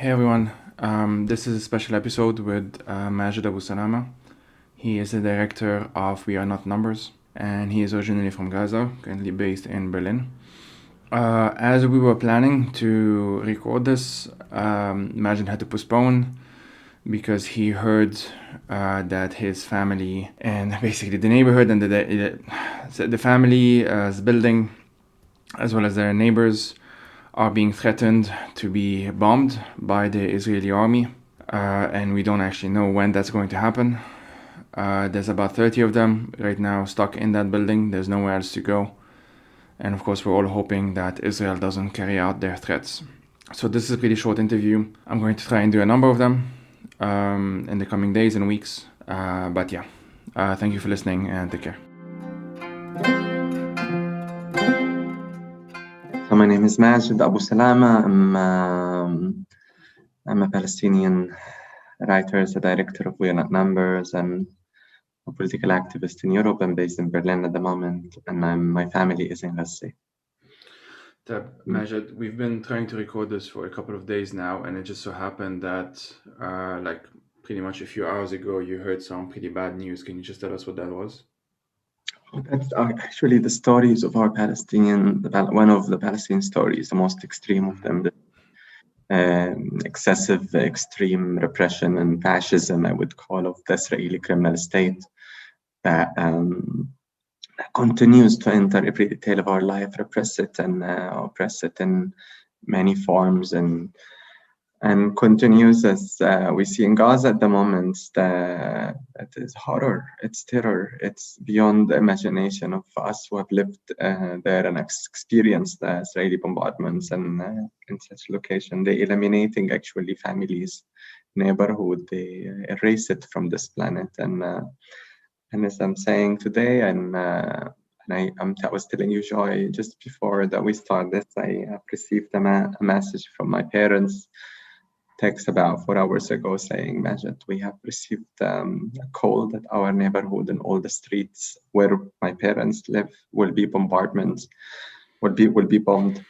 Hey everyone, this is a special episode with Majed Abusalama. He is the director of We Are Not Numbers, and he is originally from Gaza, currently based in Berlin. As we were planning to record this, Majed had to postpone because he heard that his family and basically the neighborhood and the family's building, as well as their neighbors, are being threatened to be bombed by the Israeli army, and we don't actually know when that's going to happen. There's about 30 of them right now stuck in that building. There's nowhere else to go. And of course, we're all hoping that Israel doesn't carry out their threats. So this is a pretty short interview. I'm going to try and do a number of them in the coming days and weeks. But yeah, thank you for listening and take care. So my name is Majed Abusalama. I'm a Palestinian writer, a director of We Are Not Numbers, and a political activist in Europe. I'm based in Berlin at the moment, and my family is in Gaza. Majed, we've been trying to record this for a couple of days now, and it just so happened that like pretty much a few hours ago you heard some pretty bad news. Can you just tell us what that was? That's actually the stories of our one of the Palestinian stories, the most extreme of them, excessive, extreme repression and fascism, I would call, of the Israeli criminal state that continues to enter every detail of our life, repress it and oppress it in many forms, and continues as we see in Gaza at the moment. It is horror, it's terror, it's beyond the imagination of us who have lived there and experienced the Israeli bombardments and in such location. They eliminating actually families, neighborhood, they erase it from this planet. And as I'm saying today, I was telling you, Joy, just before that we start this, I received a message from my parents, text about 4 hours ago saying, Majed, we have received a call that our neighborhood and all the streets where my parents live will be bombardments, will be bombed.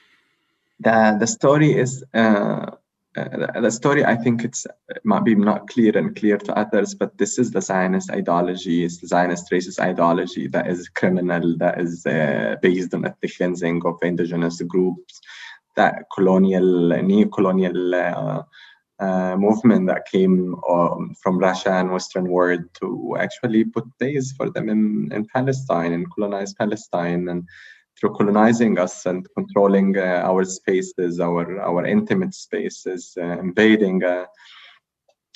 The story is the story, I think it might be not clear to others, but this is the Zionist ideology, it's the Zionist racist ideology that is criminal, that is based on ethnic cleansing of indigenous groups, that neo-colonial movement that came from Russia and Western world to actually put base for them in Palestine and colonize Palestine, and through colonizing us and controlling our spaces, our intimate spaces, invading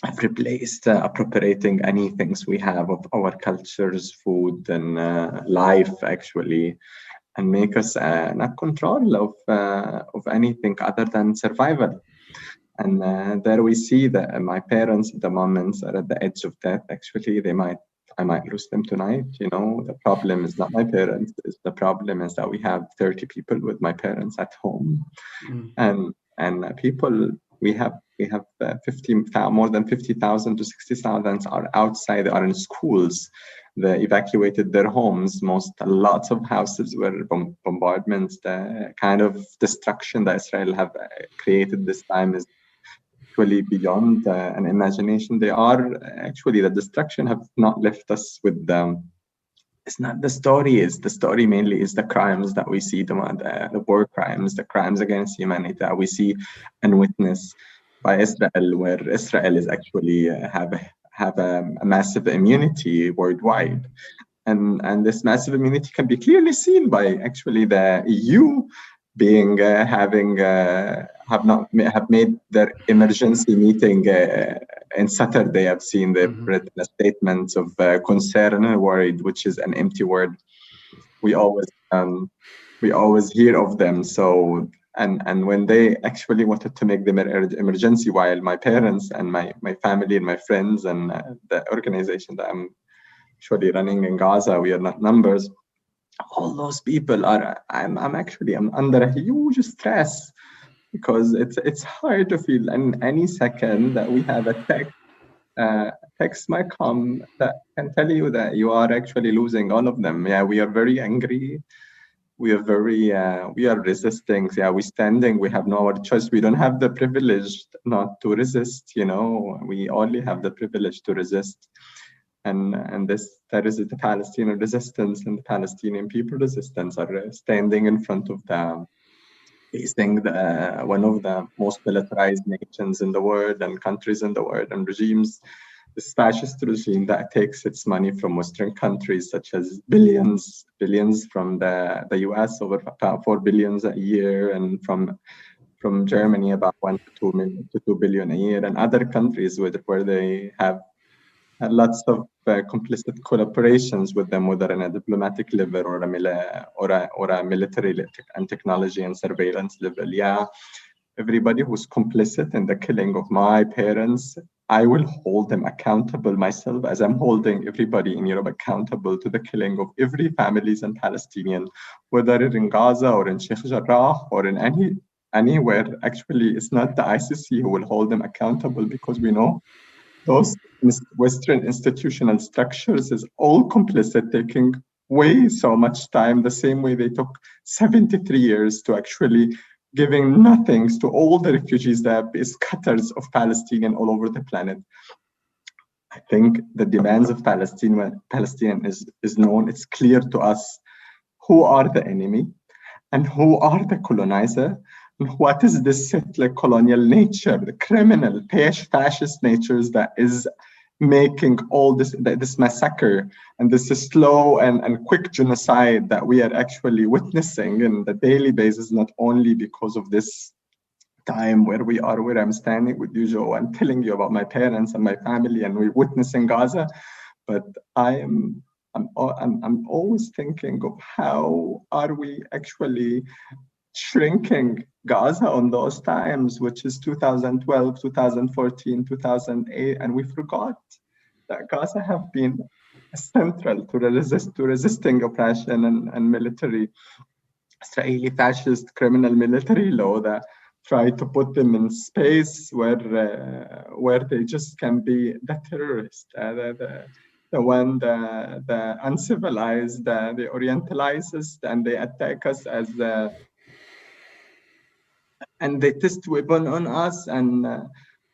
every place, appropriating any things we have of our cultures, food, and life actually, and make us not control of anything other than survival. And there we see that my parents at the moment are at the edge of death. Actually, I might lose them tonight. You know, the problem is not my parents. The problem is that we have 30 people with my parents at home, and people we have more than 50,000 to 60,000 are outside, are in schools. They evacuated their homes. Lots of houses were bombardments. The kind of destruction that Israel have created this time is actually beyond an imagination. They are actually, the destruction have not left us with them. It's not the story. The story mainly is the crimes that we see, the war crimes, the crimes against humanity that we see and witness by Israel, where Israel is actually have a massive immunity worldwide. And this massive immunity can be clearly seen by actually the EU being have made their emergency meeting in Saturday. I've seen the statements of concern and worried, which is an empty word. We always hear of them. So and when they actually wanted to make them emergency, while my parents and my family and my friends and the organization that I'm actually running in Gaza, We Are Not Numbers, all those people I'm under a huge stress, because it's hard to feel in any second that we have a text might come that can tell you that you are actually losing all of them. Yeah, we are very angry. we are very we are resisting. Yeah, we're standing. We have no other choice. We don't have the privilege not to resist. We only have the privilege to resist. And that is the Palestinian resistance and the Palestinian people resistance are standing in front of facing one of the most militarized nations in the world and countries in the world and regimes, this fascist regime that takes its money from Western countries, such as billions from the US, over about 4 billion a year, and from Germany about 1 to 2 billion a year, and other countries where they have lots of complicit collaborations with them, whether in a diplomatic level or a military and technology and surveillance level. Yeah, everybody who's complicit in the killing of my parents, I will hold them accountable myself, as I'm holding everybody in Europe accountable to the killing of every families in Palestinian, whether it's in Gaza or in Sheikh Jarrah or in anywhere. Actually, it's not the ICC who will hold them accountable, because we know those Western institutional structures is all complicit, taking way so much time, the same way they took 73 years to actually giving nothing to all the refugees that is scatters of Palestinian all over the planet. I think the demands of Palestinian is known. It's clear to us who are the enemy and who are the colonizer, and what is this settler colonial nature, the criminal, fascist natures that is making all this massacre and this slow and quick genocide that we are actually witnessing in the daily basis, not only because of this time where I'm standing with you, Joe, and telling you about my parents and my family, and we're witnessing Gaza, but I'm always thinking of how are we actually shrinking Gaza on those times, which is 2012, 2014, 2008, and we forgot that Gaza have been central to resisting oppression and military Israeli fascist criminal military law that try to put them in space where they just can be the terrorist, the one, the uncivilized, the orientalized, and they attack us as and they test weapon on us and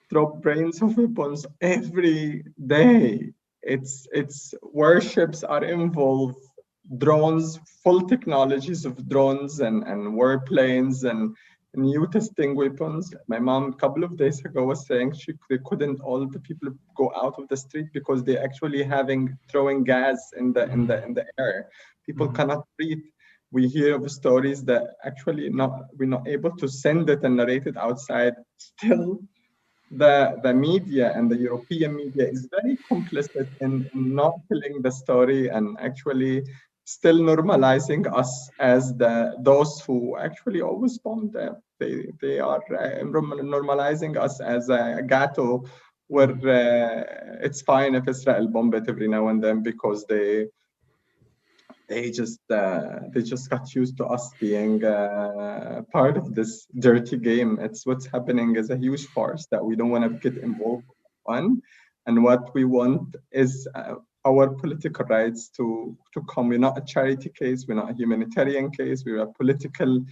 drop brains of weapons every day. It's warships are involved, drones, full technologies of drones and warplanes and new testing weapons. My mom a couple of days ago was saying they couldn't all the people go out of the street because they actually throwing gas in the air. People cannot breathe. We hear of stories that actually we're not able to send it and narrate it outside. Still, the media and the European media is very complicit in not telling the story and actually still normalizing us as those who actually always bomb them. They are normalizing us as a ghetto where it's fine if Israel bomb it every now and then because they just got used to us being part of this dirty game. It's what's happening is a huge farce that we don't want to get involved on, and what we want is our political rights to come. We're not a charity case. We're not a humanitarian case. We're a political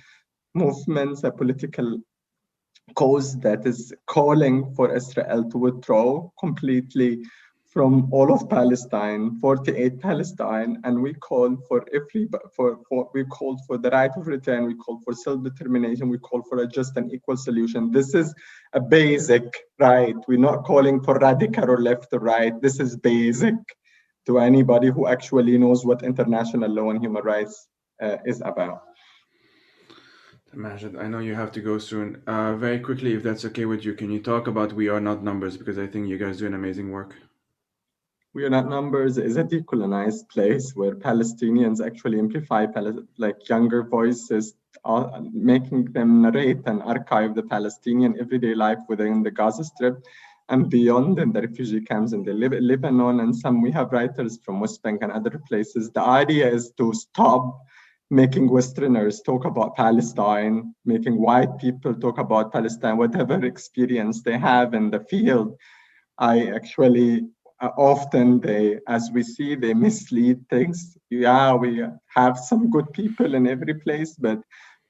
movement, a political cause that is calling for Israel to withdraw completely from all of Palestine, 48 Palestine, and we call for we called for the right of return, we call for self-determination, we call for a just and equal solution. This is a basic right. We're not calling for radical or left or right. This is basic to anybody who actually knows what international law and human rights is about. Majed, I know you have to go soon. Very quickly, if that's okay with you, can you talk about We Are Not Numbers? Because I think you guys do an amazing work. We Are Not Numbers is a decolonized place where Palestinians actually amplify younger voices, making them narrate and archive the Palestinian everyday life within the Gaza Strip and beyond in the refugee camps in the Lebanon. And we have writers from West Bank and other places. The idea is to stop making Westerners talk about Palestine, making white people talk about Palestine, whatever experience they have in the field. I actually often as we see, they mislead things. Yeah, we have some good people in every place, but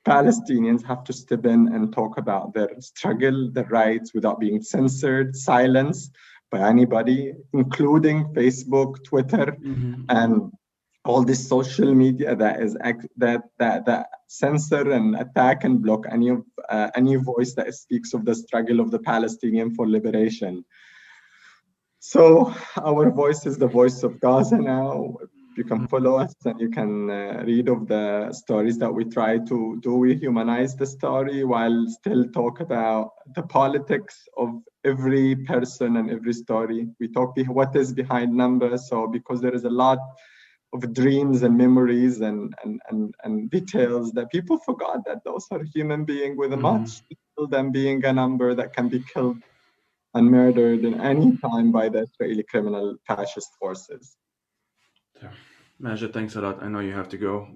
Palestinians have to step in and talk about their struggle, their rights, without being censored, silenced by anybody, including Facebook, Twitter, and all this social media that censor and attack and block any voice that speaks of the struggle of the Palestinian for liberation. So our voice is the voice of Gaza now. You can follow us and you can read of the stories that we try to do. We humanize the story while still talk about the politics of every person and every story. We talk what is behind numbers. So because there is a lot of dreams and memories and details that people forgot that those are human beings with a much than being a number that can be killed and murdered in any time by the Israeli criminal fascist forces. Majed, thanks a lot. I know you have to go.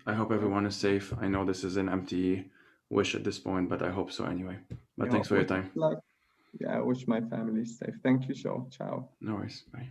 I hope everyone is safe. I know this is an empty wish at this point, but I hope so anyway. But thanks for your time. Yeah, I wish my family is safe. Thank you, Joe. Ciao. No worries. Bye.